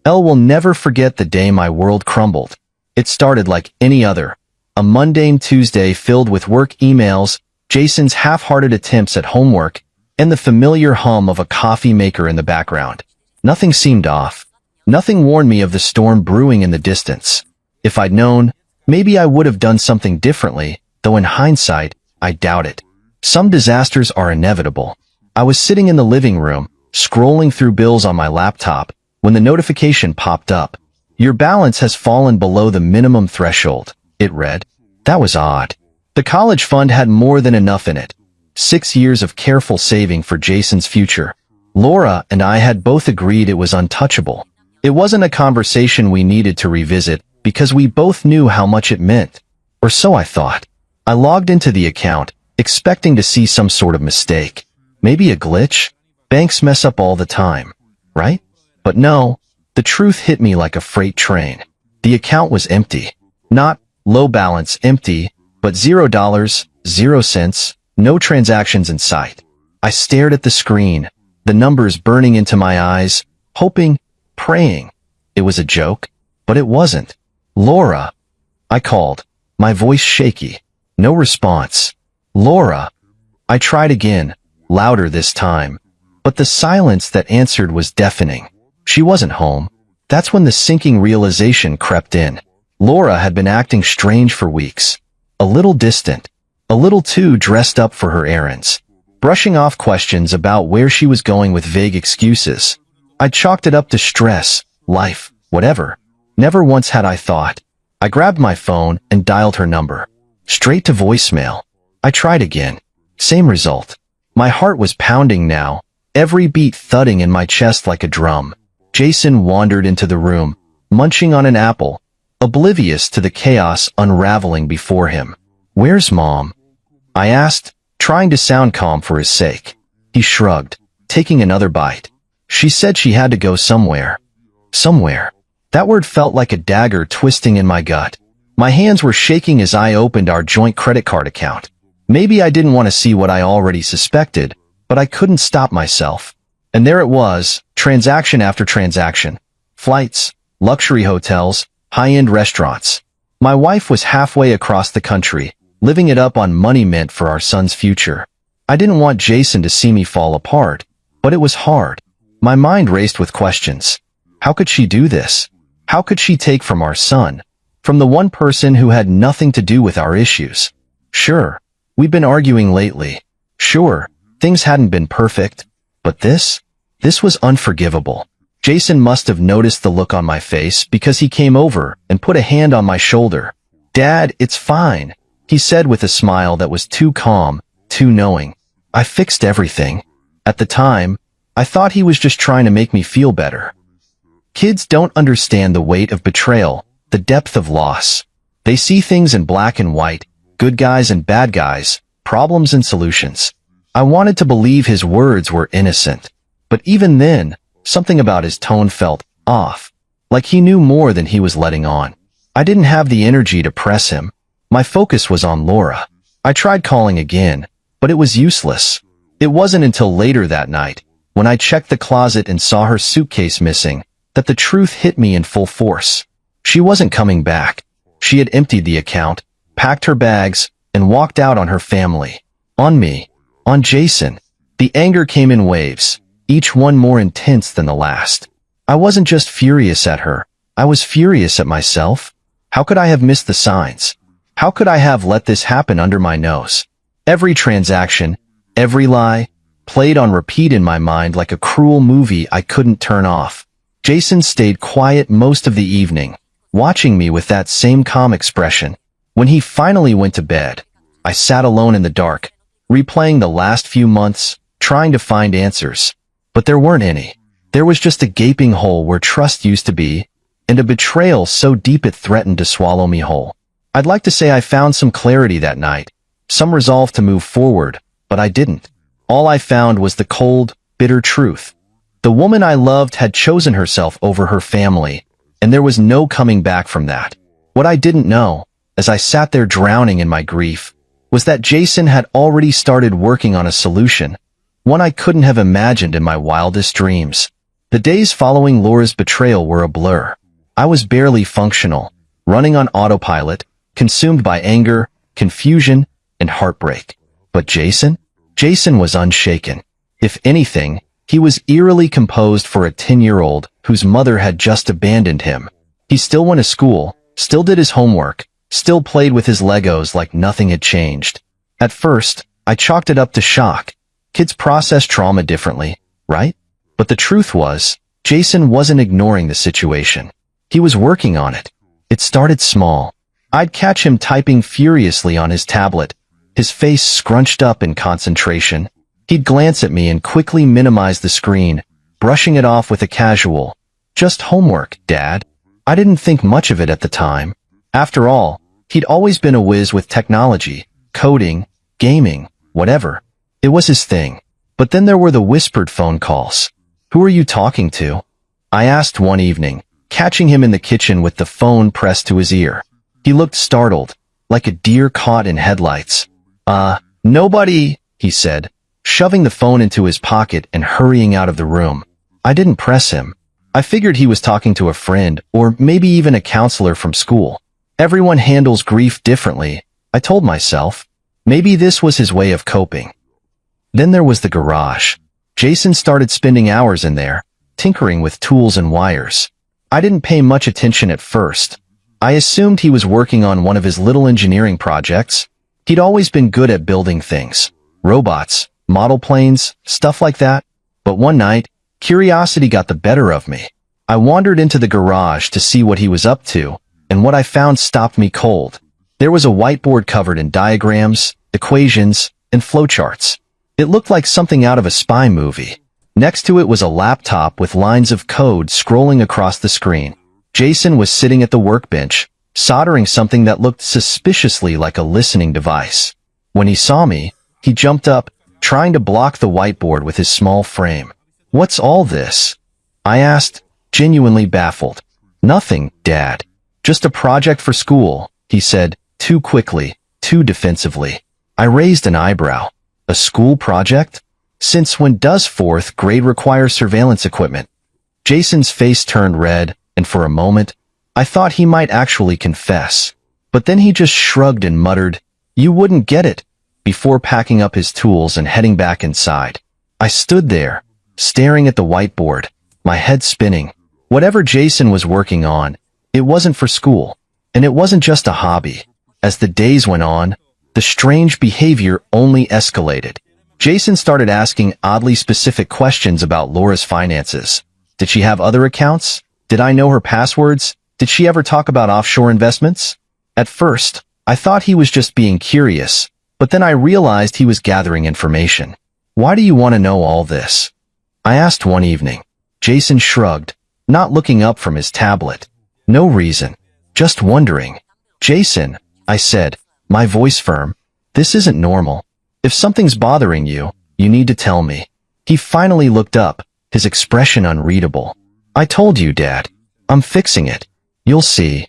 Elle will never forget the day my world crumbled. It started like any other. A mundane Tuesday filled with work emails, Jason's half-hearted attempts at homework, and the familiar hum of a coffee maker in the background. Nothing seemed off. Nothing warned me of the storm brewing in the distance. If I'd known, maybe I would have done something differently, though in hindsight, I doubt it. Some disasters are inevitable. I was sitting in the living room, scrolling through bills on my laptop, when the notification popped up. Your balance has fallen below the minimum threshold, it read. That was odd. The college fund had more than enough in it. 6 years of careful saving for Jason's future. Laura and I had both agreed it was untouchable. It wasn't a conversation we needed to revisit because we both knew how much it meant. Or so I thought. I logged into the account, expecting to see some sort of mistake. Maybe a glitch? Banks mess up all the time, right? But no, the truth hit me like a freight train. The account was empty. Not low balance empty, but $0, 0 cents, no transactions in sight. I stared at the screen, the numbers burning into my eyes, hoping, praying. It was a joke, but it wasn't. Laura. I called, my voice shaky. No response. Laura. I tried again, louder this time. But the silence that answered was deafening. She wasn't home. That's when the sinking realization crept in. Laura had been acting strange for weeks. A little distant. A little too dressed up for her errands. Brushing off questions about where she was going with vague excuses. I chalked it up to stress, life, whatever. Never once had I thought. I grabbed my phone and dialed her number. Straight to voicemail. I tried again. Same result. My heart was pounding now, every beat thudding in my chest like a drum. Jason wandered into the room, munching on an apple, oblivious to the chaos unraveling before him. Where's Mom? I asked, trying to sound calm for his sake. He shrugged, taking another bite. She said she had to go somewhere. Somewhere. That word felt like a dagger twisting in my gut. My hands were shaking as I opened our joint credit card account. Maybe I didn't want to see what I already suspected, but I couldn't stop myself. And there it was, transaction after transaction. Flights, luxury hotels, high-end restaurants. My wife was halfway across the country, living it up on money meant for our son's future. I didn't want Jason to see me fall apart, but it was hard. My mind raced with questions. How could she do this? How could she take from our son? From the one person who had nothing to do with our issues? Sure, we'd been arguing lately. Sure, things hadn't been perfect. But this was unforgivable. Jason must have noticed the look on my face because he came over and put a hand on my shoulder. Dad, it's fine, he said with a smile that was too calm, too knowing. I fixed everything. At the time, I thought he was just trying to make me feel better. Kids don't understand the weight of betrayal, the depth of loss. They see things in black and white, good guys and bad guys, problems and solutions. I wanted to believe his words were innocent. But even then, something about his tone felt off, like he knew more than he was letting on. I didn't have the energy to press him. My focus was on Laura. I tried calling again, but it was useless. It wasn't until later that night, when I checked the closet and saw her suitcase missing, that the truth hit me in full force. She wasn't coming back. She had emptied the account, packed her bags, and walked out on her family. On me. On Jason. The anger came in waves, each one more intense than the last. I wasn't just furious at her. I was furious at myself. How could I have missed the signs? How could I have let this happen under my nose? Every transaction, every lie, played on repeat in my mind like a cruel movie I couldn't turn off. Jason stayed quiet most of the evening, watching me with that same calm expression. When he finally went to bed, I sat alone in the dark, replaying the last few months, trying to find answers. But there weren't any. There was just a gaping hole where trust used to be, and a betrayal so deep it threatened to swallow me whole. I'd like to say I found some clarity that night, some resolve to move forward, but I didn't. All I found was the cold, bitter truth. The woman I loved had chosen herself over her family, and there was no coming back from that. What I didn't know, as I sat there drowning in my grief, was that Jason had already started working on a solution, one I couldn't have imagined in my wildest dreams. The days following Laura's betrayal were a blur. I was barely functional, running on autopilot, consumed by anger, confusion, and heartbreak. But Jason? Jason was unshaken. If anything, he was eerily composed for a 10-year-old whose mother had just abandoned him. He still went to school, still did his homework, still played with his Legos like nothing had changed. At first, I chalked it up to shock. Kids process trauma differently, right? But the truth was, Jason wasn't ignoring the situation. He was working on it. It started small. I'd catch him typing furiously on his tablet, his face scrunched up in concentration. He'd glance at me and quickly minimize the screen, brushing it off with a casual, "Just homework, Dad." I didn't think much of it at the time. After all, he'd always been a whiz with technology, coding, gaming, whatever. It was his thing. But then there were the whispered phone calls. "Who are you talking to?" I asked one evening, catching him in the kitchen with the phone pressed to his ear. He looked startled, like a deer caught in headlights. Nobody," he said, shoving the phone into his pocket and hurrying out of the room. I didn't press him. I figured he was talking to a friend, or maybe even a counselor from school. Everyone handles grief differently, I told myself. Maybe this was his way of coping. Then there was the garage. Jason started spending hours in there, tinkering with tools and wires. I didn't pay much attention at first. I assumed he was working on one of his little engineering projects. He'd always been good at building things. Robots, model planes, stuff like that. But one night, curiosity got the better of me. I wandered into the garage to see what he was up to, and what I found stopped me cold. There was a whiteboard covered in diagrams, equations, and flowcharts. It looked like something out of a spy movie. Next to it was a laptop with lines of code scrolling across the screen. Jason was sitting at the workbench, soldering something that looked suspiciously like a listening device. When he saw me, he jumped up, trying to block the whiteboard with his small frame. "What's all this?" I asked, genuinely baffled. "Nothing, Dad. Just a project for school," he said, too quickly, too defensively. I raised an eyebrow. "A school project? Since when does 4th grade require surveillance equipment?" Jason's face turned red, and for a moment, I thought he might actually confess. But then he just shrugged and muttered, "You wouldn't get it," before packing up his tools and heading back inside. I stood there, staring at the whiteboard, my head spinning. Whatever Jason was working on, it wasn't for school, and it wasn't just a hobby. As the days went on, the strange behavior only escalated. Jason started asking oddly specific questions about Laura's finances. Did she have other accounts? Did I know her passwords? Did she ever talk about offshore investments? At first, I thought he was just being curious, but then I realized he was gathering information. "Why do you want to know all this?" I asked one evening. Jason shrugged, not looking up from his tablet. "No reason. Just wondering." "Jason," I said, my voice firm, "this isn't normal. If something's bothering you, you need to tell me." He finally looked up, his expression unreadable. "I told you, Dad. I'm fixing it. You'll see."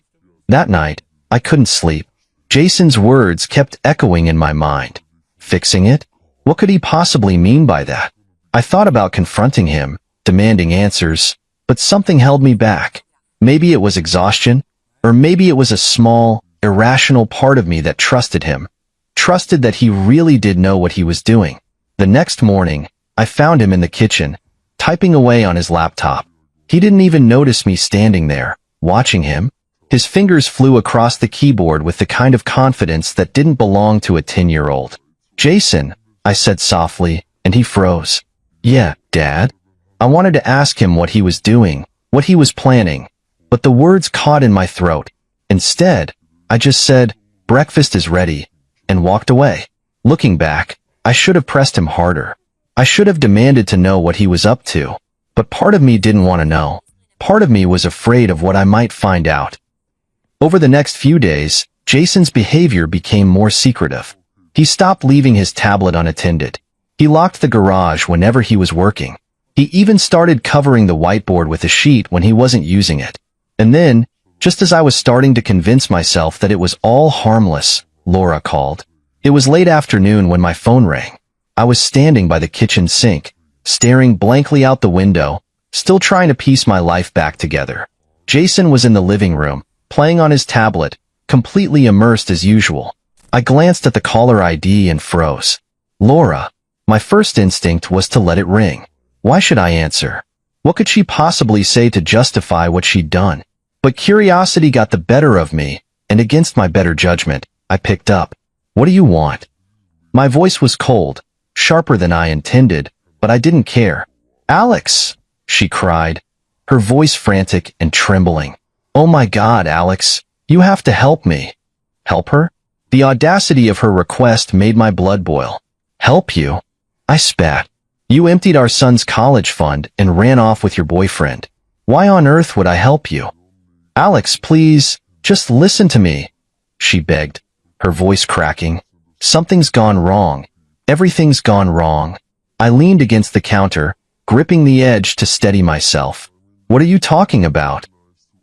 That night, I couldn't sleep. Jason's words kept echoing in my mind. Fixing it? What could he possibly mean by that? I thought about confronting him, demanding answers, but something held me back. Maybe it was exhaustion, or maybe it was a small, irrational part of me that trusted him, trusted that he really did know what he was doing. The next morning, I found him in the kitchen, typing away on his laptop. He didn't even notice me standing there, watching him. His fingers flew across the keyboard with the kind of confidence that didn't belong to a 10-year-old. "Jason," I said softly, and he froze. "Yeah, Dad?" I wanted to ask him what he was doing, what he was planning, but the words caught in my throat. Instead, I just said, "Breakfast is ready," and walked away. Looking back, I should have pressed him harder. I should have demanded to know what he was up to. But part of me didn't want to know. Part of me was afraid of what I might find out. Over the next few days, Jason's behavior became more secretive. He stopped leaving his tablet unattended. He locked the garage whenever he was working. He even started covering the whiteboard with a sheet when he wasn't using it. And then, just as I was starting to convince myself that it was all harmless, Laura called. It was late afternoon when my phone rang. I was standing by the kitchen sink, staring blankly out the window, still trying to piece my life back together. Jason was in the living room, playing on his tablet, completely immersed as usual. I glanced at the caller ID and froze. Laura. My first instinct was to let it ring. Why should I answer? What could she possibly say to justify what she'd done? But curiosity got the better of me, and against my better judgment, I picked up. What do you want? My voice was cold, sharper than I intended, but I didn't care. Alex, she cried, her voice frantic and trembling. Oh my God, Alex, you have to help me. Help her? The audacity of her request made my blood boil. Help you? I spat. You emptied our son's college fund and ran off with your boyfriend. Why on earth would I help you? Alex, please, just listen to me, she begged, her voice cracking. Something's gone wrong. Everything's gone wrong. I leaned against the counter, gripping the edge to steady myself. What are you talking about?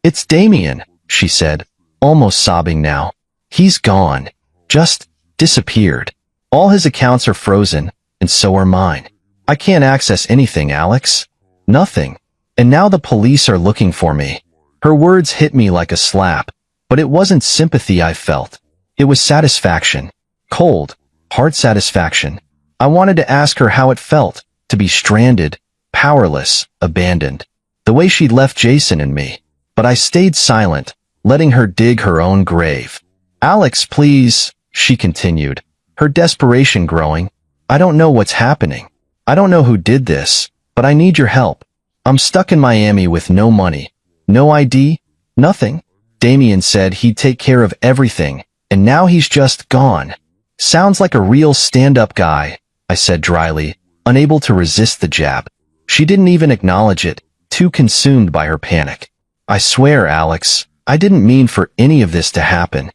It's Damien, she said, almost sobbing now. He's gone. Just disappeared. All his accounts are frozen, and so are mine. I can't access anything, Alex. Nothing. And now the police are looking for me. Her words hit me like a slap, but it wasn't sympathy I felt. It was satisfaction. Cold, hard satisfaction. I wanted to ask her how it felt to be stranded, powerless, abandoned, the way she'd left Jason and me. But I stayed silent, letting her dig her own grave. Alex, please, she continued, her desperation growing. I don't know what's happening. I don't know who did this, but I need your help. I'm stuck in Miami with no money. No ID? Nothing? Damien said he'd take care of everything, and now he's just gone. Sounds like a real stand-up guy, I said dryly, unable to resist the jab. She didn't even acknowledge it, too consumed by her panic. I swear, Alex, I didn't mean for any of this to happen.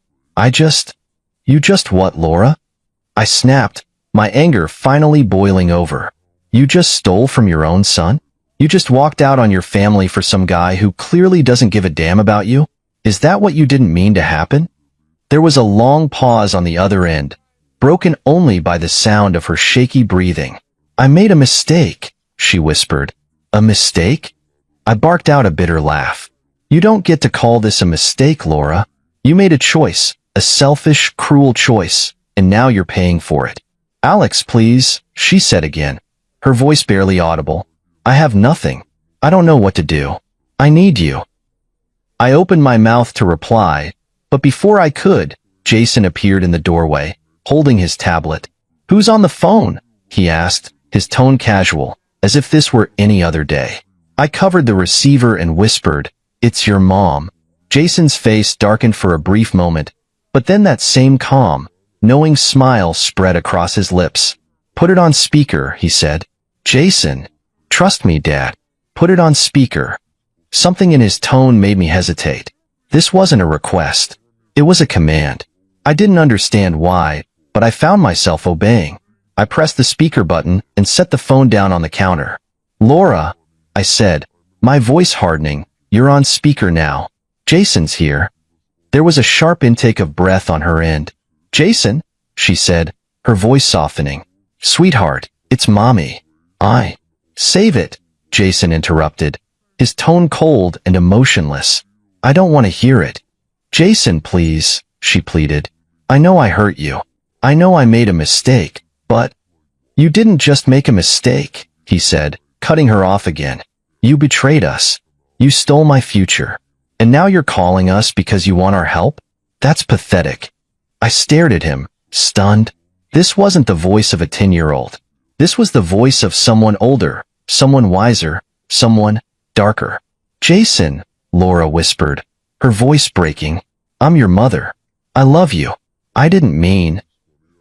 You just what, Laura? I snapped, my anger finally boiling over. You just stole from your own son? You just walked out on your family for some guy who clearly doesn't give a damn about you? Is that what you didn't mean to happen? There was a long pause on the other end, broken only by the sound of her shaky breathing. I made a mistake, she whispered. A mistake? I barked out a bitter laugh. You don't get to call this a mistake, Laura. You made a choice, a selfish, cruel choice, and now you're paying for it. Alex, please, she said again, her voice barely audible. I have nothing. I don't know what to do. I need you. I opened my mouth to reply, but before I could, Jason appeared in the doorway, holding his tablet. Who's on the phone? He asked, his tone casual, as if this were any other day. I covered the receiver and whispered, It's your mom. Jason's face darkened for a brief moment, but then that same calm, knowing smile spread across his lips. Put it on speaker, he said. Jason. Trust me, Dad. Put it on speaker. Something in his tone made me hesitate. This wasn't a request. It was a command. I didn't understand why, but I found myself obeying. I pressed the speaker button and set the phone down on the counter. Laura, I said, my voice hardening, you're on speaker now. Jason's here. There was a sharp intake of breath on her end. Jason, she said, her voice softening. Sweetheart, it's Mommy. Save it, Jason interrupted, his tone cold and emotionless. I don't want to hear it. Jason, please, she pleaded. I know I hurt you. I know I made a mistake, but... You didn't just make a mistake, he said, cutting her off again. You betrayed us. You stole my future. And now you're calling us because you want our help? That's pathetic. I stared at him, stunned. This wasn't the voice of a 10-year-old. This was the voice of someone older, someone wiser, someone darker. Jason, Laura whispered, her voice breaking. I'm your mother. I love you. I didn't mean...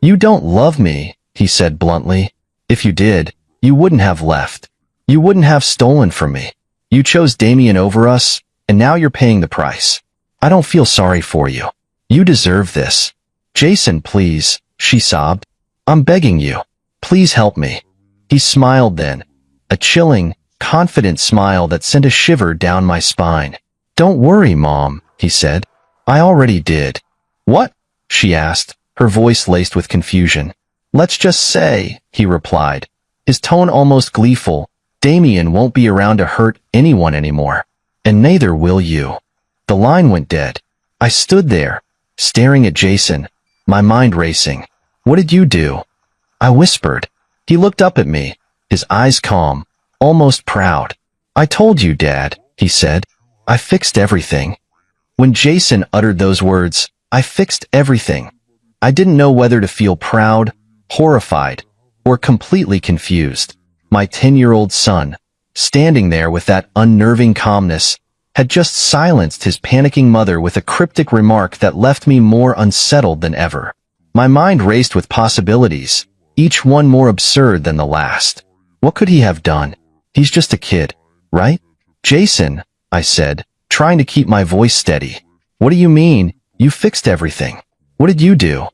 You don't love me, he said bluntly. If you did, you wouldn't have left. You wouldn't have stolen from me. You chose Damien over us, and now you're paying the price. I don't feel sorry for you. You deserve this. Jason, please, she sobbed. I'm begging you. Please help me. He smiled then, a chilling, confident smile that sent a shiver down my spine. Don't worry, Mom, he said. I already did. What? She asked, her voice laced with confusion. Let's just say, he replied, his tone almost gleeful, Damien won't be around to hurt anyone anymore. And neither will you. The line went dead. I stood there, staring at Jason, my mind racing. What did you do? I whispered. He looked up at me, his eyes calm, almost proud. I told you, Dad, he said. I fixed everything. When Jason uttered those words, I fixed everything. I didn't know whether to feel proud, horrified, or completely confused. My 10-year-old son, standing there with that unnerving calmness, had just silenced his panicking mother with a cryptic remark that left me more unsettled than ever. My mind raced with possibilities, each one more absurd than the last. What could he have done? He's just a kid, right? Jason, I said, trying to keep my voice steady. What do you mean? You fixed everything. What did you do?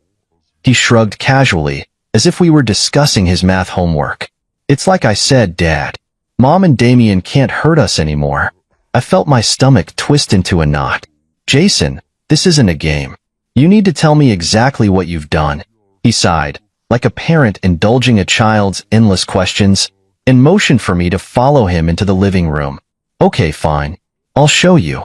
He shrugged casually, as if we were discussing his math homework. It's like I said, Dad. Mom and Damien can't hurt us anymore. I felt my stomach twist into a knot. Jason, this isn't a game. You need to tell me exactly what you've done. He sighed, like a parent indulging a child's endless questions, and motioned for me to follow him into the living room. Okay, fine. I'll show you.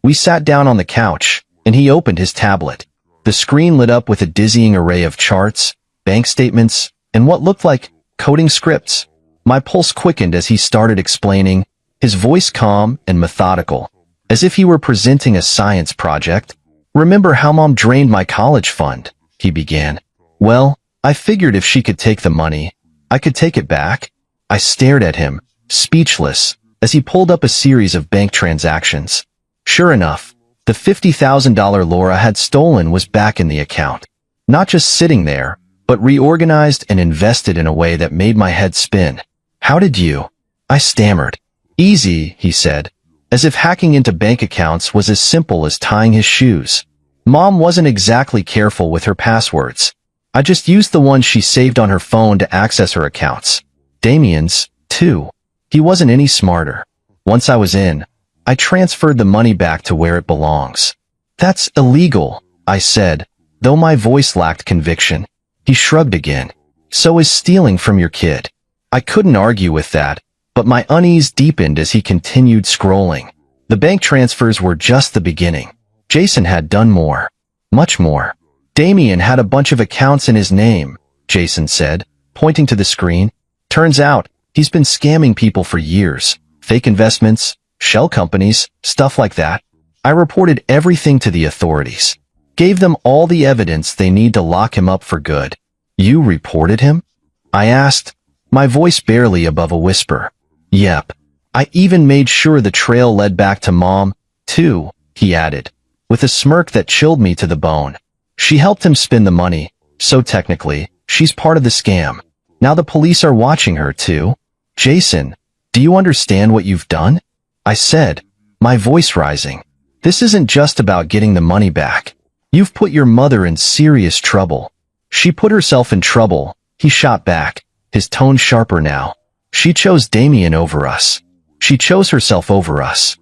We sat down on the couch, and he opened his tablet. The screen lit up with a dizzying array of charts, bank statements, and what looked like coding scripts. My pulse quickened as he started explaining, his voice calm and methodical, as if he were presenting a science project. Remember how Mom drained my college fund? He began. Well, I figured if she could take the money, I could take it back. I stared at him, speechless, as he pulled up a series of bank transactions. Sure enough, the $50,000 Laura had stolen was back in the account. Not just sitting there, but reorganized and invested in a way that made my head spin. How did you? I stammered. Easy, he said, as if hacking into bank accounts was as simple as tying his shoes. Mom wasn't exactly careful with her passwords. I just used the ones she saved on her phone to access her accounts. Damien's, too. He wasn't any smarter. Once I was in, I transferred the money back to where it belongs. That's illegal, I said, though my voice lacked conviction. He shrugged again. So is stealing from your kid. I couldn't argue with that, but my unease deepened as he continued scrolling. The bank transfers were just the beginning. Jason had done more. Much more. Damien had a bunch of accounts in his name, Jason said, pointing to the screen. Turns out, he's been scamming people for years. Fake investments, shell companies, stuff like that. I reported everything to the authorities. Gave them all the evidence they need to lock him up for good. You reported him? I asked, my voice barely above a whisper. Yep. I even made sure the trail led back to Mom, too, he added, with a smirk that chilled me to the bone. She helped him spend the money, so technically, she's part of the scam. Now the police are watching her, too. Jason, do you understand what you've done? I said, my voice rising. This isn't just about getting the money back. You've put your mother in serious trouble. She put herself in trouble, he shot back, his tone sharper now. She chose Damien over us. She chose herself over us.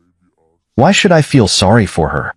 Why should I feel sorry for her?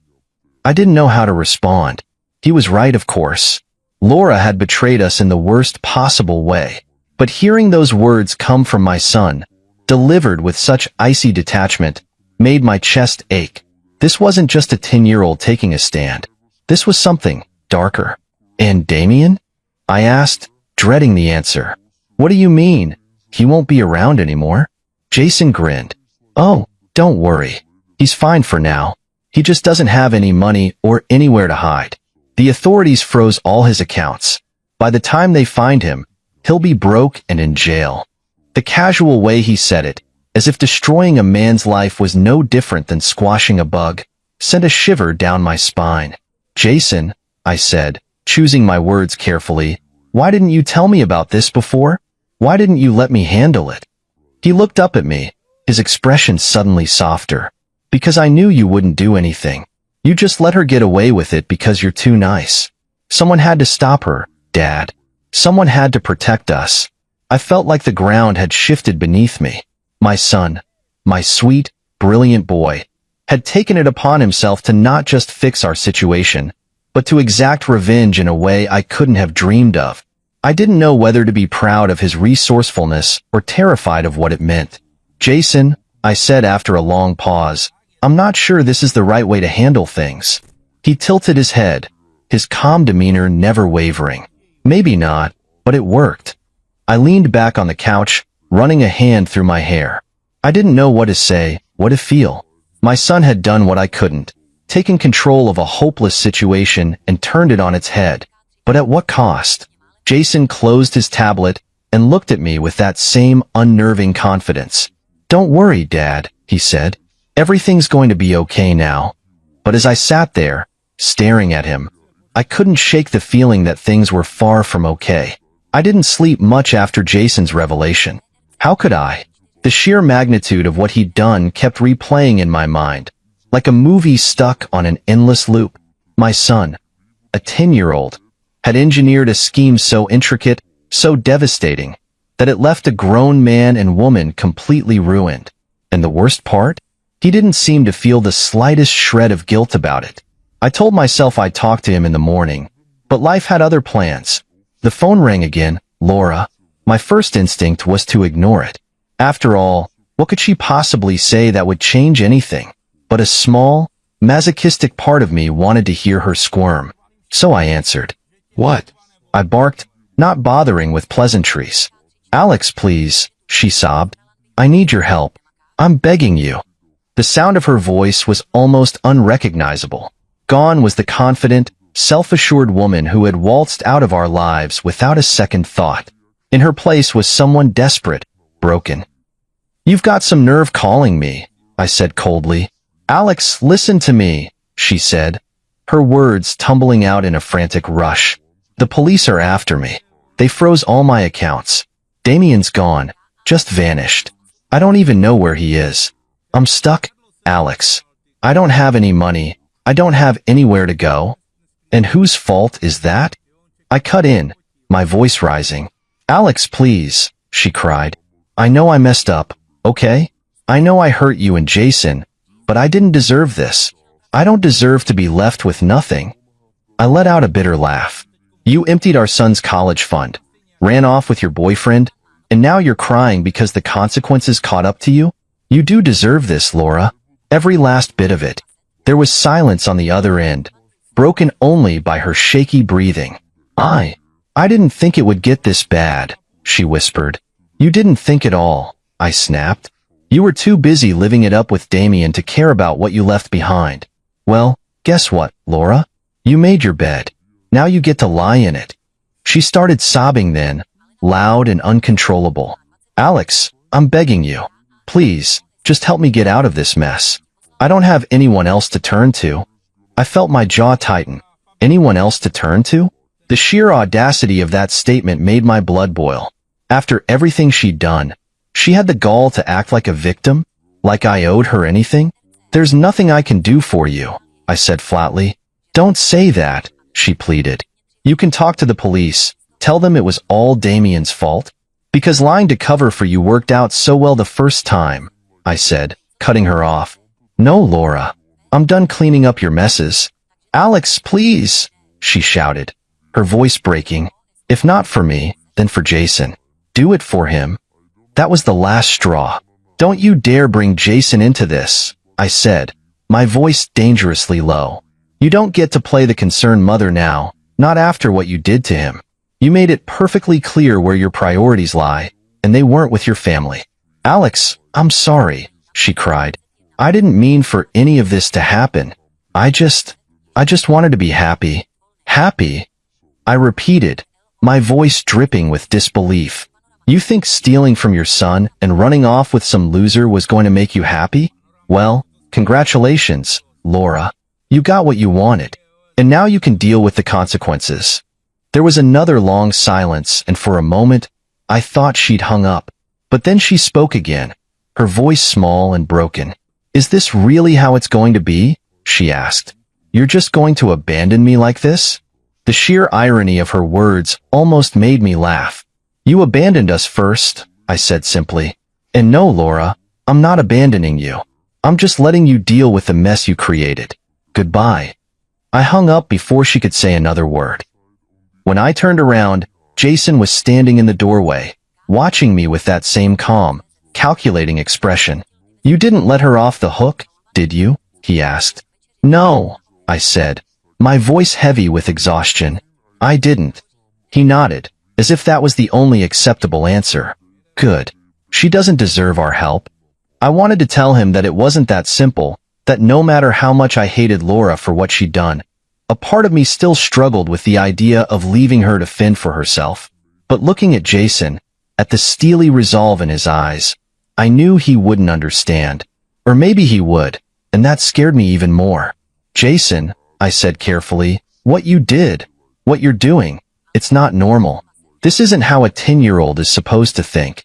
I didn't know how to respond. He was right, of course. Laura had betrayed us in the worst possible way. But hearing those words come from my son, delivered with such icy detachment, made my chest ache. This wasn't just a 10-year-old taking a stand. This was something darker. And Damien? I asked, dreading the answer. What do you mean? He won't be around anymore? Jason grinned. Oh, don't worry. He's fine for now. He just doesn't have any money or anywhere to hide. The authorities froze all his accounts. By the time they find him, he'll be broke and in jail. The casual way he said it, as if destroying a man's life was no different than squashing a bug, sent a shiver down my spine. Jason, I said, choosing my words carefully, why didn't you tell me about this before? Why didn't you let me handle it? He looked up at me, his expression suddenly softer. Because I knew you wouldn't do anything. You just let her get away with it because you're too nice. Someone had to stop her, Dad. Someone had to protect us. I felt like the ground had shifted beneath me. My son, my sweet, brilliant boy, had taken it upon himself to not just fix our situation, but to exact revenge in a way I couldn't have dreamed of. I didn't know whether to be proud of his resourcefulness or terrified of what it meant. Jason, I said after a long pause, I'm not sure this is the right way to handle things. He tilted his head, his calm demeanor never wavering. Maybe not, but it worked. I leaned back on the couch, running a hand through my hair. I didn't know what to say, what to feel. My son had done what I couldn't, taken control of a hopeless situation and turned it on its head. But at what cost? Jason closed his tablet and looked at me with that same unnerving confidence. Don't worry, Dad, he said. Everything's going to be okay now. But as I sat there, staring at him, I couldn't shake the feeling that things were far from okay. I didn't sleep much after Jason's revelation. How could I? The sheer magnitude of what he'd done kept replaying in my mind, like a movie stuck on an endless loop. My son, a 10-year-old, had engineered a scheme so intricate, so devastating, that it left a grown man and woman completely ruined. And the worst part? He didn't seem to feel the slightest shred of guilt about it. I told myself I'd talk to him in the morning, but life had other plans. The phone rang again. Laura. My first instinct was to ignore it. After all, what could she possibly say that would change anything? But a small, masochistic part of me wanted to hear her squirm. So I answered. What? I barked, not bothering with pleasantries. Alex, please, she sobbed. I need your help. I'm begging you. The sound of her voice was almost unrecognizable. Gone was the confident, self-assured woman who had waltzed out of our lives without a second thought. In her place was someone desperate, broken. You've got some nerve calling me, I said coldly. Alex, listen to me, she said, her words tumbling out in a frantic rush. The police are after me. They froze all my accounts. Damien's gone, just vanished. I don't even know where he is. I'm stuck, Alex. I don't have any money. I don't have anywhere to go. And whose fault is that? I cut in, my voice rising. Alex, please, she cried. I know I messed up, okay? I know I hurt you and Jason, but I didn't deserve this. I don't deserve to be left with nothing. I let out a bitter laugh. You emptied our son's college fund, ran off with your boyfriend, and now you're crying because the consequences caught up to you? You do deserve this, Laura. Every last bit of it. There was silence on the other end, broken only by her shaky breathing. I didn't think it would get this bad, she whispered. You didn't think at all, I snapped. You were too busy living it up with Damien to care about what you left behind. Well, guess what, Laura? You made your bed. Now you get to lie in it. She started sobbing then, loud and uncontrollable. Alex, I'm begging you. Please, just help me get out of this mess. I don't have anyone else to turn to. I felt my jaw tighten. Anyone else to turn to? The sheer audacity of that statement made my blood boil. After everything she'd done, she had the gall to act like a victim, like I owed her anything. There's nothing I can do for you, I said flatly. Don't say that, she pleaded. You can talk to the police, tell them it was all Damien's fault. Because lying to cover for you worked out so well the first time, I said, cutting her off. No, Laura. I'm done cleaning up your messes. Alex, please, she shouted, her voice breaking. If not for me, then for Jason. Do it for him. That was the last straw. Don't you dare bring Jason into this, I said, my voice dangerously low. You don't get to play the concerned mother now, not after what you did to him. You made it perfectly clear where your priorities lie, and they weren't with your family. Alex, I'm sorry, she cried. I didn't mean for any of this to happen. I just wanted to be happy. Happy? I repeated, my voice dripping with disbelief. You think stealing from your son and running off with some loser was going to make you happy? Well, congratulations, Laura. You got what you wanted, and now you can deal with the consequences. There was another long silence, and for a moment, I thought she'd hung up. But then she spoke again, her voice small and broken. Is this really how it's going to be? She asked. You're just going to abandon me like this? The sheer irony of her words almost made me laugh. You abandoned us first, I said simply. And no, Laura, I'm not abandoning you. I'm just letting you deal with the mess you created. Goodbye. I hung up before she could say another word. When I turned around, Jason was standing in the doorway, watching me with that same calm, calculating expression. "You didn't let her off the hook, did you?" he asked. "No," I said, my voice heavy with exhaustion. "I didn't." He nodded, as if that was the only acceptable answer. "Good. She doesn't deserve our help." I wanted to tell him that it wasn't that simple, that no matter how much I hated Laura for what she'd done, a part of me still struggled with the idea of leaving her to fend for herself. But looking at Jason, at the steely resolve in his eyes, I knew he wouldn't understand. Or maybe he would, and that scared me even more. "Jason," I said carefully, "what you did, what you're doing, it's not normal. This isn't how a 10-year-old is supposed to think."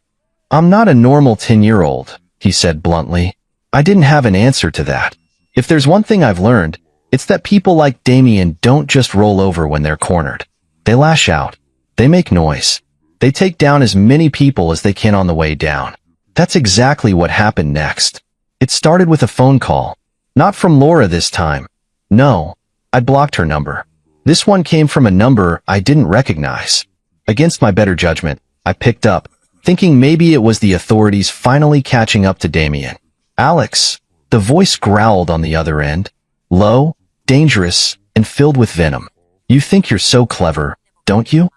"I'm not a normal 10-year-old, he said bluntly. I didn't have an answer to that. If there's one thing I've learned, it's that people like Damien don't just roll over when they're cornered. They lash out. They make noise. They take down as many people as they can on the way down. That's exactly what happened next. It started with a phone call. Not from Laura this time. No, I'd blocked her number. This one came from a number I didn't recognize. Against my better judgment, I picked up, thinking maybe it was the authorities finally catching up to Damien. "Alex," the voice growled on the other end. Low, dangerous, and filled with venom. "You think you're so clever, don't you?"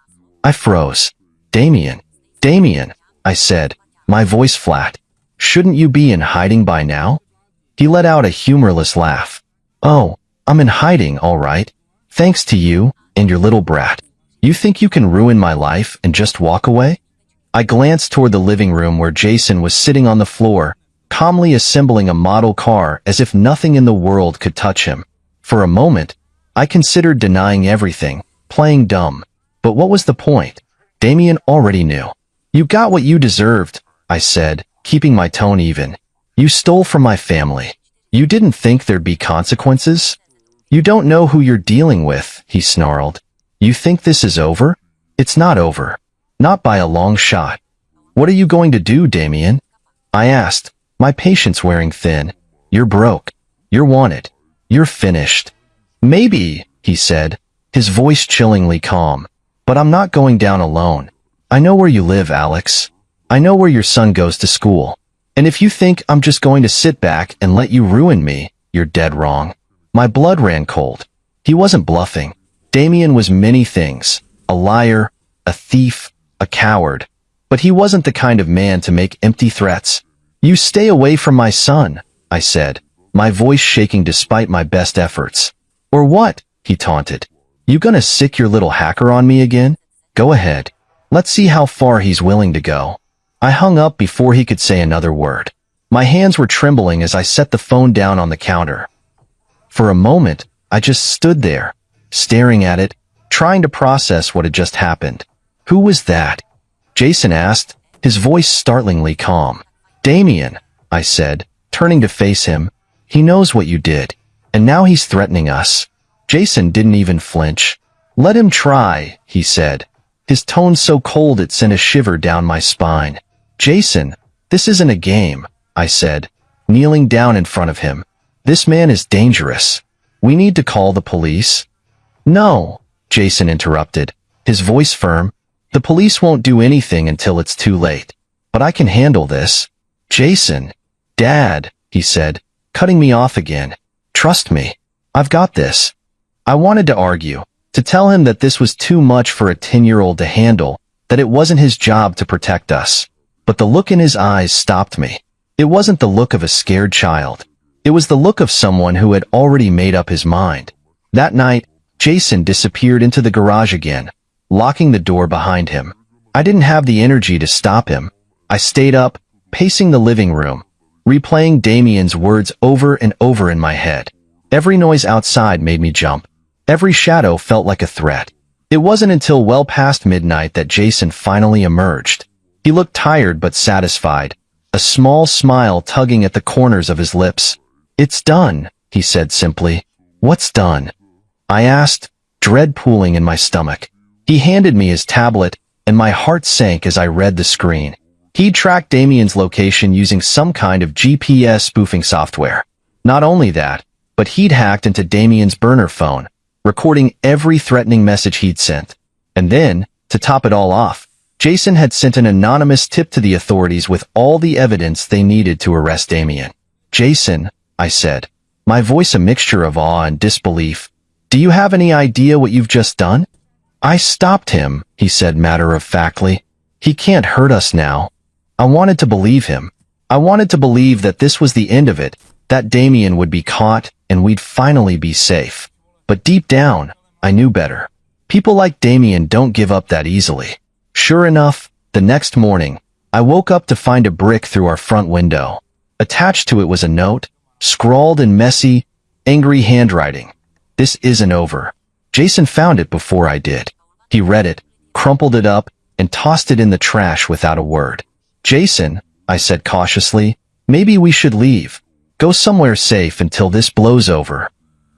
I froze. "Damien, Damien," I said, my voice flat. "Shouldn't you be in hiding by now?" He let out a humorless laugh. "Oh, I'm in hiding, all right. Thanks to you and your little brat. You think you can ruin my life and just walk away?" I glanced toward the living room where Jason was sitting on the floor, calmly assembling a model car as if nothing in the world could touch him. For a moment, I considered denying everything, playing dumb. But what was the point? Damien already knew. "You got what you deserved," I said, keeping my tone even. "You stole from my family. You didn't think there'd be consequences?" "You don't know who you're dealing with," he snarled. "You think this is over? It's not over. Not by a long shot." "What are you going to do, Damien?" I asked, my patience wearing thin. "You're broke. You're wanted. You're finished." "Maybe," he said, his voice chillingly calm. "But I'm not going down alone. I know where you live, Alex. I know where your son goes to school. And if you think I'm just going to sit back and let you ruin me, you're dead wrong." My blood ran cold. He wasn't bluffing. Damien was many things. A liar, a thief, a coward. But he wasn't the kind of man to make empty threats. "You stay away from my son," I said, my voice shaking despite my best efforts. "Or what?" he taunted. "You gonna sick your little hacker on me again? Go ahead. Let's see how far he's willing to go." I hung up before he could say another word. My hands were trembling as I set the phone down on the counter. For a moment, I just stood there, staring at it, trying to process what had just happened. "Who was that?" Jason asked, his voice startlingly calm. "Damien," I said, turning to face him. "He knows what you did, and now he's threatening us." Jason didn't even flinch. "Let him try," he said, his tone so cold it sent a shiver down my spine. "Jason, this isn't a game," I said, kneeling down in front of him. "This man is dangerous. We need to call the police." "No," Jason interrupted, his voice firm. "The police won't do anything until it's too late. But I can handle this." "Jason." "Dad," he said, cutting me off again. "Trust me. I've got this." I wanted to argue, to tell him that this was too much for a 10-year-old to handle, that it wasn't his job to protect us. But the look in his eyes stopped me. It wasn't the look of a scared child. It was the look of someone who had already made up his mind. That night, Jason disappeared into the garage again, locking the door behind him. I didn't have the energy to stop him. I stayed up, pacing the living room, replaying Damien's words over and over in my head. Every noise outside made me jump. Every shadow felt like a threat. It wasn't until well past midnight that Jason finally emerged. He looked tired but satisfied, a small smile tugging at the corners of his lips. "It's done," he said simply. "What's done?" I asked, dread pooling in my stomach. He handed me his tablet, and my heart sank as I read the screen. He'd tracked Damien's location using some kind of GPS spoofing software. Not only that, but he'd hacked into Damien's burner phone, recording every threatening message he'd sent. And then, to top it all off, Jason had sent an anonymous tip to the authorities with all the evidence they needed to arrest Damien. "Jason," I said, my voice a mixture of awe and disbelief, "do you have any idea what you've just done?" "I stopped him," he said matter-of-factly. "He can't hurt us now." I wanted to believe him. I wanted to believe that this was the end of it, that Damien would be caught and we'd finally be safe. But deep down, I knew better. People like Damien don't give up that easily. Sure enough, the next morning, I woke up to find a brick through our front window. Attached to it was a note, scrawled in messy, angry handwriting. "This isn't over." Jason found it before I did. He read it, crumpled it up, and tossed it in the trash without a word. "Jason," I said cautiously, "maybe we should leave. Go somewhere safe until this blows over."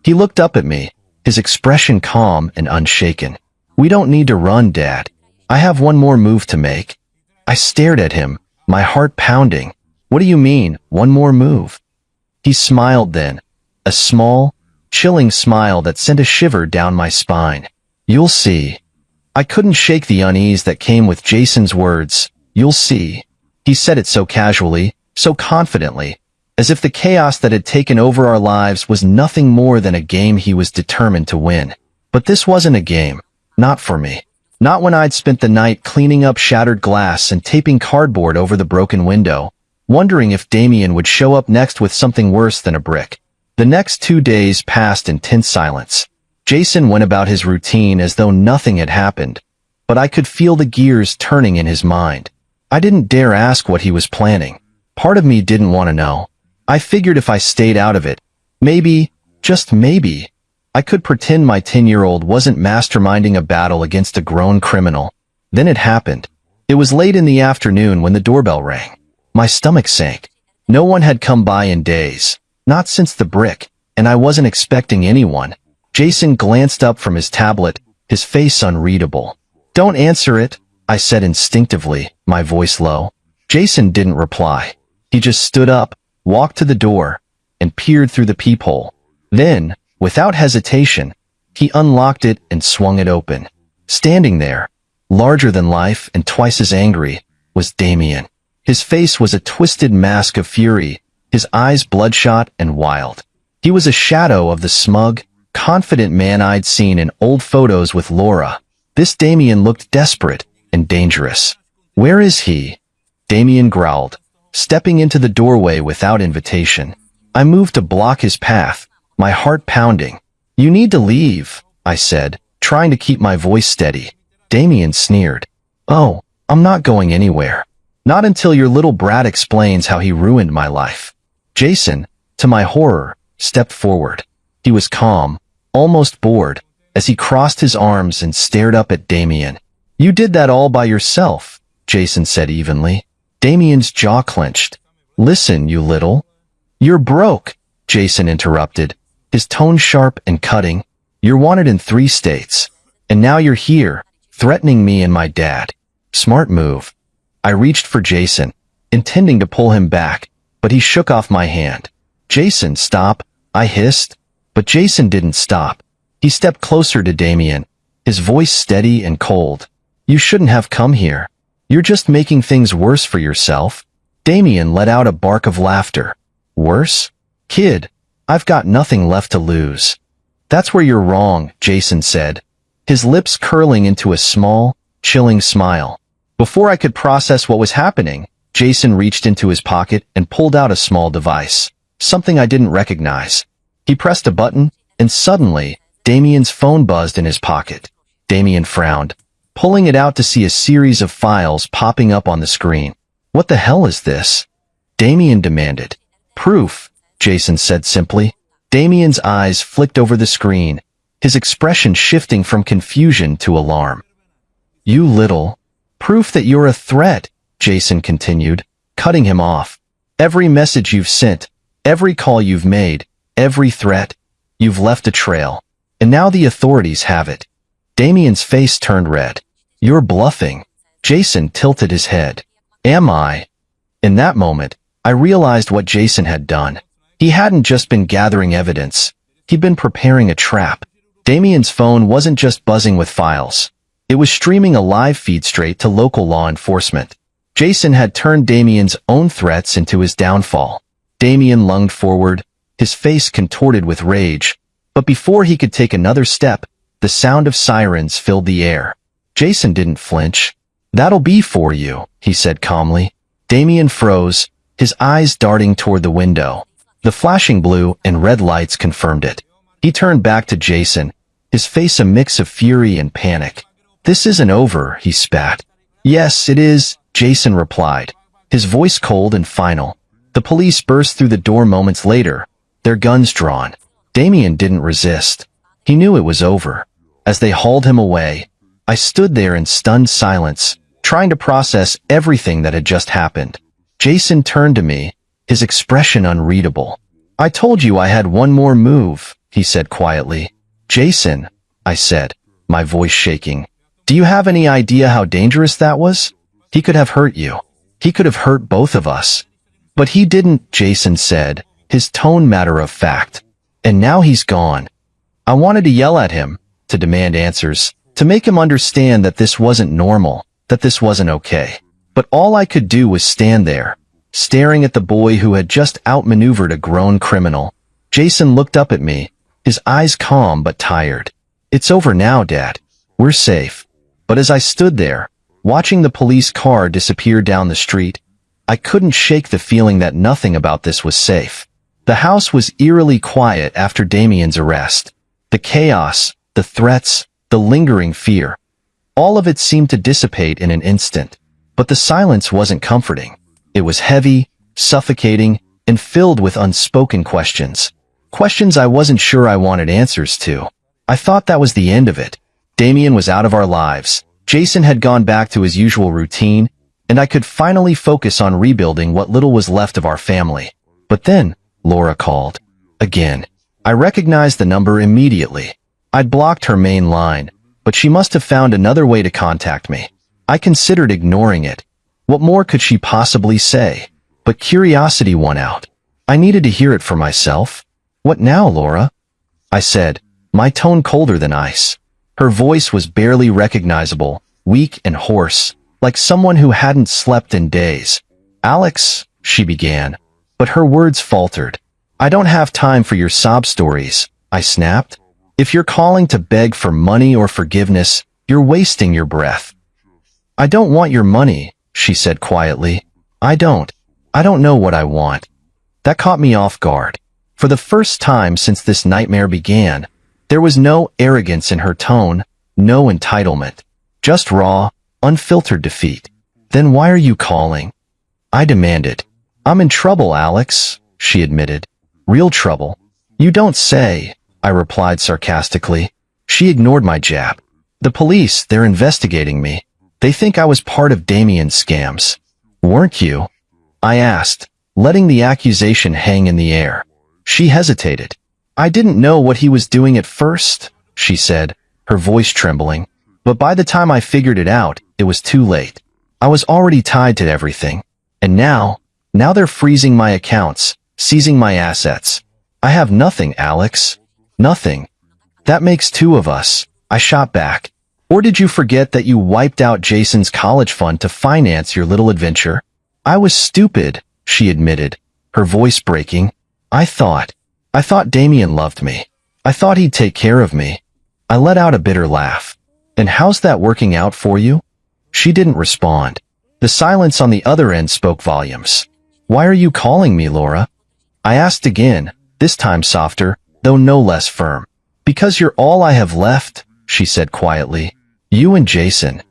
He looked up at me, his expression calm and unshaken. "We don't need to run, Dad. I have one more move to make." I stared at him, my heart pounding. "What do you mean, one more move?" He smiled then, a small, chilling smile that sent a shiver down my spine. "You'll see." I couldn't shake the unease that came with Jason's words. "You'll see." He said it so casually, so confidently, as if the chaos that had taken over our lives was nothing more than a game he was determined to win. But this wasn't a game. Not for me. Not when I'd spent the night cleaning up shattered glass and taping cardboard over the broken window, wondering if Damien would show up next with something worse than a brick. The next 2 days passed in tense silence. Jason went about his routine as though nothing had happened, but I could feel the gears turning in his mind. I didn't dare ask what he was planning. Part of me didn't want to know. I figured if I stayed out of it, maybe, just maybe, I could pretend my 10-year-old wasn't masterminding a battle against a grown criminal. Then it happened. It was late in the afternoon when the doorbell rang. My stomach sank. No one had come by in days, not since the brick, and I wasn't expecting anyone. Jason glanced up from his tablet, his face unreadable. "Don't answer it," I said instinctively, my voice low. Jason didn't reply. He just stood up, walked to the door, and peered through the peephole. Then, without hesitation, he unlocked it and swung it open. Standing there, larger than life and twice as angry, was Damien. His face was a twisted mask of fury, his eyes bloodshot and wild. He was a shadow of the smug, confident man I'd seen in old photos with Laura. This Damien looked desperate and dangerous. "Where is he?" Damien growled, stepping into the doorway without invitation. I moved to block his path, my heart pounding. "You need to leave," I said, trying to keep my voice steady. Damien sneered. "Oh, I'm not going anywhere. Not until your little brat explains how he ruined my life." Jason, to my horror, stepped forward. He was calm, almost bored, as he crossed his arms and stared up at Damien. "You did that all by yourself," Jason said evenly. Damien's jaw clenched. "Listen, you little—" "You're broke," Jason interrupted, his tone sharp and cutting. "You're wanted in 3 states. And now you're here, threatening me and my dad. Smart move." I reached for Jason, intending to pull him back, but he shook off my hand. "Jason, stop," I hissed. But Jason didn't stop. He stepped closer to Damien, his voice steady and cold. "You shouldn't have come here. You're just making things worse for yourself." Damien let out a bark of laughter. "Worse? Kid, I've got nothing left to lose." "That's where you're wrong," Jason said, his lips curling into a small, chilling smile. Before I could process what was happening, Jason reached into his pocket and pulled out a small device, something I didn't recognize. He pressed a button, and suddenly, Damien's phone buzzed in his pocket. Damien frowned, pulling it out to see a series of files popping up on the screen. "What the hell is this?" Damien demanded. "Proof," Jason said simply. Damien's eyes flicked over the screen, his expression shifting from confusion to alarm. "You little—" "Proof that you're a threat," Jason continued, cutting him off. "Every message you've sent, every call you've made, every threat, you've left a trail. And now the authorities have it." Damien's face turned red. "You're bluffing." Jason tilted his head. "Am I?" In that moment, I realized what Jason had done. He hadn't just been gathering evidence. He'd been preparing a trap. Damien's phone wasn't just buzzing with files. It was streaming a live feed straight to local law enforcement. Jason had turned Damien's own threats into his downfall. Damien lunged forward, his face contorted with rage. But before he could take another step, the sound of sirens filled the air. Jason didn't flinch. "That'll be for you," he said calmly. Damien froze, his eyes darting toward the window. The flashing blue and red lights confirmed it. He turned back to Jason, his face a mix of fury and panic. "This isn't over," he spat. "Yes, it is," Jason replied, his voice cold and final. The police burst through the door moments later, their guns drawn. Damien didn't resist. He knew it was over. As they hauled him away, I stood there in stunned silence, trying to process everything that had just happened. Jason turned to me, his expression unreadable. "I told you I had one more move," he said quietly. "Jason," I said, my voice shaking, "do you have any idea how dangerous that was? He could have hurt you. He could have hurt both of us." "But he didn't," Jason said, his tone matter of fact. "And now he's gone." I wanted to yell at him, to demand answers, to make him understand that this wasn't normal, that this wasn't okay. But all I could do was stand there, staring at the boy who had just outmaneuvered a grown criminal. Jason looked up at me, his eyes calm but tired. "It's over now, Dad. We're safe." But as I stood there, watching the police car disappear down the street, I couldn't shake the feeling that nothing about this was safe. The house was eerily quiet after Damien's arrest. The chaos, the threats, the lingering fear. All of it seemed to dissipate in an instant. But the silence wasn't comforting. It was heavy, suffocating, and filled with unspoken questions. Questions I wasn't sure I wanted answers to. I thought that was the end of it. Damien was out of our lives. Jason had gone back to his usual routine, and I could finally focus on rebuilding what little was left of our family. But then, Laura called. Again. I recognized the number immediately. I'd blocked her main line, but she must have found another way to contact me. I considered ignoring it. What more could she possibly say? But curiosity won out. I needed to hear it for myself. "What now, Laura?" I said, my tone colder than ice. Her voice was barely recognizable, weak and hoarse, like someone who hadn't slept in days. "Alex," she began, but her words faltered. "I don't have time for your sob stories," I snapped. "If you're calling to beg for money or forgiveness, you're wasting your breath." "I don't want your money," she said quietly. I don't know what I want." That caught me off guard. For the first time since this nightmare began, there was no arrogance in her tone, no entitlement. Just raw, unfiltered defeat. "Then why are you calling?" I demanded. "I'm in trouble, Alex," she admitted. "Real trouble." "You don't say," I replied sarcastically. She ignored my jab. "The police, they're investigating me. They think I was part of Damien's scams." "Weren't you?" I asked, letting the accusation hang in the air. She hesitated. "I didn't know what he was doing at first," she said, her voice trembling. "But by the time I figured it out, it was too late. I was already tied to everything. And now they're freezing my accounts, seizing my assets. I have nothing, Alex. Nothing." "That makes two of us," I shot back. "Or did you forget that you wiped out Jason's college fund to finance your little adventure?" "I was stupid," she admitted, her voice breaking. I thought Damien loved me. I thought he'd take care of me." I let out a bitter laugh. "And how's that working out for you?" She didn't respond. The silence on the other end spoke volumes. "Why are you calling me, Laura?" I asked again, this time softer, though no less firm. "Because you're all I have left," she said quietly. "You and Jason."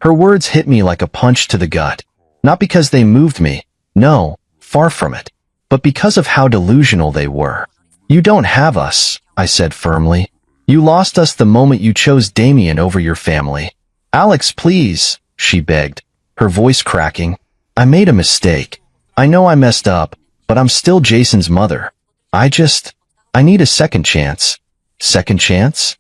Her words hit me like a punch to the gut. Not because they moved me. No, far from it. But because of how delusional they were. "You don't have us," I said firmly. "You lost us the moment you chose Damien over your family." "Alex, please," she begged, her voice cracking. "I made a mistake. I know I messed up, but I'm still Jason's mother. I need a second chance." "Second chance?"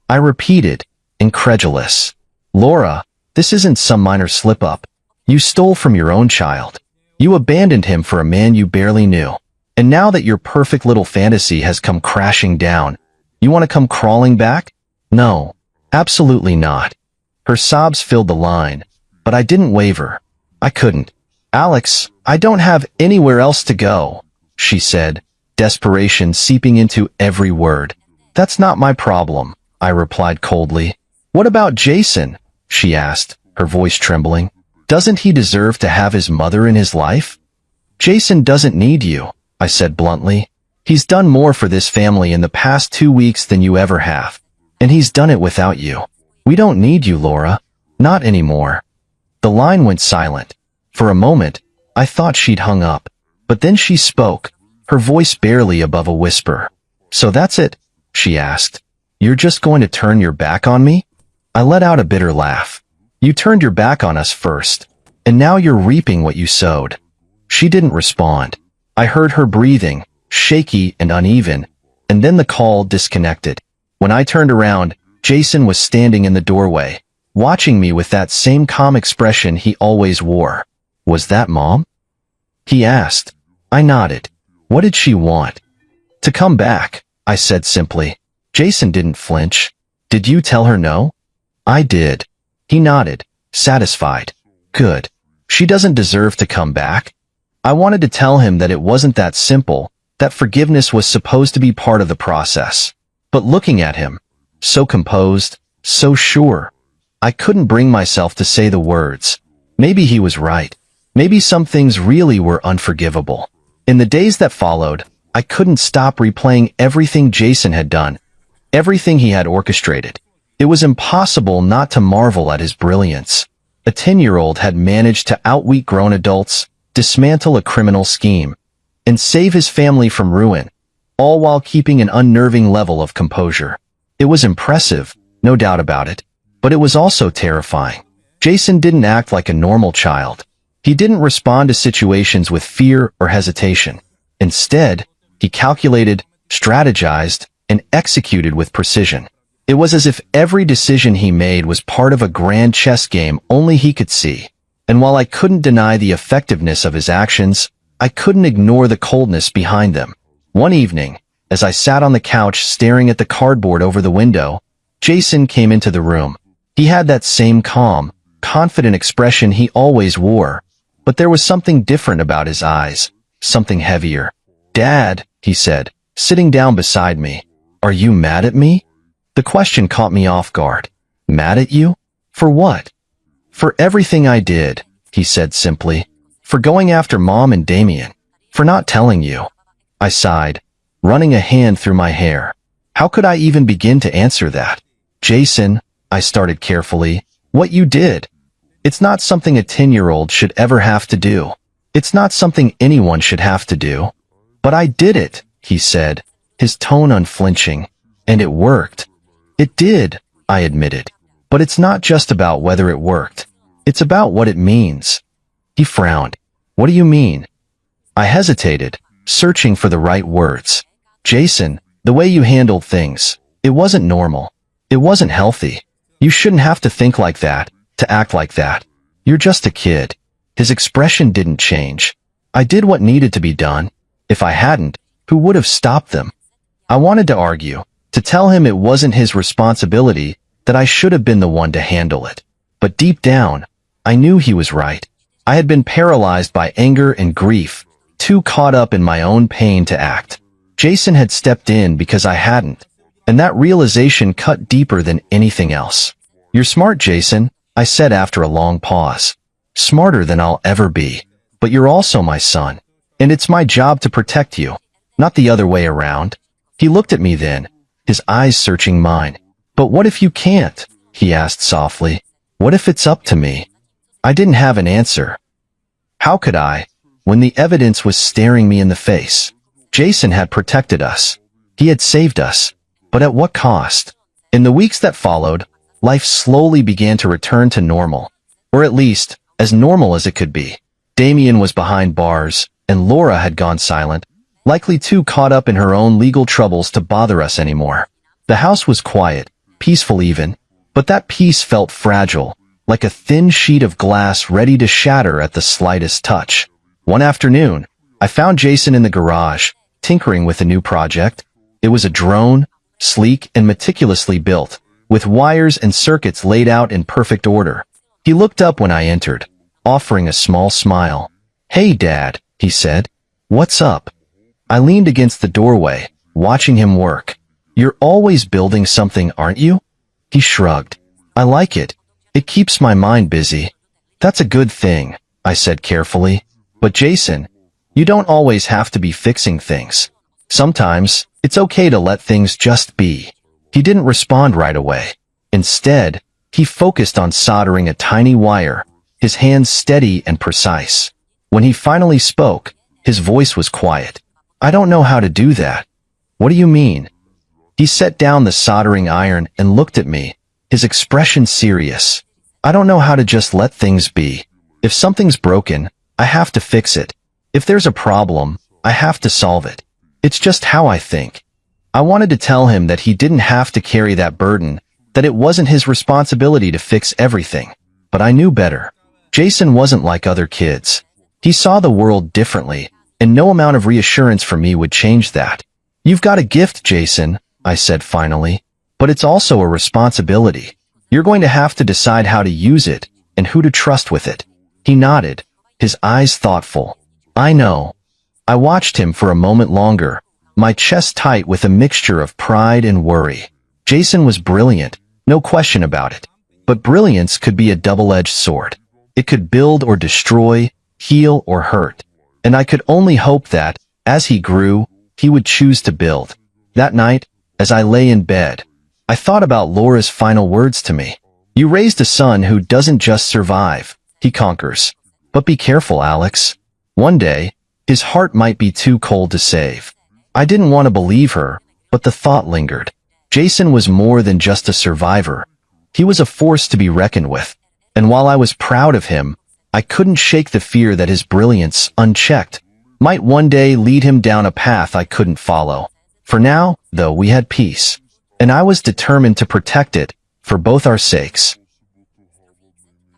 I repeated, incredulous. "Laura, this isn't some minor slip-up. You stole from your own child. You abandoned him for a man you barely knew. And now that your perfect little fantasy has come crashing down, you want to come crawling back? No, absolutely not." Her sobs filled the line, but I didn't waver. I couldn't. Alex, I don't have anywhere else to go, she said, desperation seeping into every word. That's not my problem, I replied coldly. What about Jason? She asked, her voice trembling. Doesn't he deserve to have his mother in his life? Jason doesn't need you, I said bluntly. He's done more for this family in the past 2 weeks than you ever have. And he's done it without you. We don't need you, Laura. Not anymore. The line went silent. For a moment, I thought she'd hung up. But then she spoke, her voice barely above a whisper. So that's it? She asked. You're just going to turn your back on me? I let out a bitter laugh. You turned your back on us first, and now you're reaping what you sowed. She didn't respond. I heard her breathing, shaky and uneven, and then the call disconnected. When I turned around, Jason was standing in the doorway, watching me with that same calm expression he always wore. Was that Mom? He asked. I nodded. What did she want? To come back, I said simply. Jason didn't flinch. Did you tell her no? I did. He nodded, satisfied. Good. She doesn't deserve to come back. I wanted to tell him that it wasn't that simple, that forgiveness was supposed to be part of the process. But looking at him, so composed, so sure, I couldn't bring myself to say the words. Maybe he was right. Maybe some things really were unforgivable. In the days that followed, I couldn't stop replaying everything Jason had done, everything he had orchestrated. It was impossible not to marvel at his brilliance. A 10-year-old had managed to outwit grown adults, dismantle a criminal scheme, and save his family from ruin, all while keeping an unnerving level of composure. It was impressive, no doubt about it, but it was also terrifying. Jason didn't act like a normal child. He didn't respond to situations with fear or hesitation. Instead, he calculated, strategized, and executed with precision. It was as if every decision he made was part of a grand chess game only he could see. And while I couldn't deny the effectiveness of his actions, I couldn't ignore the coldness behind them. One evening, as I sat on the couch staring at the cardboard over the window, Jason came into the room. He had that same calm, confident expression he always wore, but there was something different about his eyes, something heavier. Dad, he said, sitting down beside me, are you mad at me? The question caught me off guard. Mad at you? For what? For everything I did, he said simply. For going after Mom and Damien. For not telling you. I sighed, running a hand through my hair. How could I even begin to answer that? Jason, I started carefully, what you did. It's not something a 10-year-old should ever have to do. It's not something anyone should have to do. But I did it, he said, his tone unflinching. And it worked. It did, I admitted. But it's not just about whether it worked. It's about what it means. He frowned. What do you mean? I hesitated, searching for the right words. Jason, the way you handled things, it wasn't normal. It wasn't healthy. You shouldn't have to think like that, to act like that. You're just a kid. His expression didn't change. I did what needed to be done. If I hadn't, who would have stopped them? I wanted to argue, to tell him it wasn't his responsibility, that I should have been the one to handle it. But deep down, I knew he was right. I had been paralyzed by anger and grief, too caught up in my own pain to act. Jason had stepped in because I hadn't, and that realization cut deeper than anything else. You're smart, Jason, I said after a long pause. Smarter than I'll ever be. But you're also my son, and it's my job to protect you, not the other way around. He looked at me then, his eyes searching mine. But what if you can't? He asked softly. What if it's up to me? I didn't have an answer. How could I, when the evidence was staring me in the face? Jason had protected us. He had saved us. But at what cost? In the weeks that followed, life slowly began to return to normal. Or at least, as normal as it could be. Damien was behind bars, and Laura had gone silent, likely too caught up in her own legal troubles to bother us anymore. The house was quiet, peaceful even, but that peace felt fragile, like a thin sheet of glass ready to shatter at the slightest touch. One afternoon, I found Jason in the garage, tinkering with a new project. It was a drone, sleek and meticulously built, with wires and circuits laid out in perfect order. He looked up when I entered, offering a small smile. "Hey, Dad," he said. "What's up?" I leaned against the doorway, watching him work. "You're always building something, aren't you?" He shrugged. "I like it. It keeps my mind busy." "That's a good thing," I said carefully. "But Jason, you don't always have to be fixing things. Sometimes, it's okay to let things just be." He didn't respond right away. Instead, he focused on soldering a tiny wire, his hands steady and precise. When he finally spoke, his voice was quiet. "I don't know how to do that." "What do you mean?" He set down the soldering iron and looked at me, his expression serious. "I don't know how to just let things be. If something's broken, I have to fix it. If there's a problem, I have to solve it. It's just how I think." I wanted to tell him that he didn't have to carry that burden, that it wasn't his responsibility to fix everything. But I knew better. Jason wasn't like other kids. He saw the world differently, and no amount of reassurance from me would change that. "You've got a gift, Jason," I said finally, "but it's also a responsibility. You're going to have to decide how to use it and who to trust with it." He nodded, his eyes thoughtful. "I know." I watched him for a moment longer, my chest tight with a mixture of pride and worry. Jason was brilliant, no question about it. But brilliance could be a double-edged sword. It could build or destroy, heal or hurt. And I could only hope that, as he grew, he would choose to build. That night, as I lay in bed, I thought about Laura's final words to me. "You raised a son who doesn't just survive, he conquers. But be careful, Alex. One day, his heart might be too cold to save." I didn't want to believe her, but the thought lingered. Jason was more than just a survivor. He was a force to be reckoned with. And while I was proud of him, I couldn't shake the fear that his brilliance, unchecked, might one day lead him down a path I couldn't follow. For now, though, we had peace. And I was determined to protect it, for both our sakes.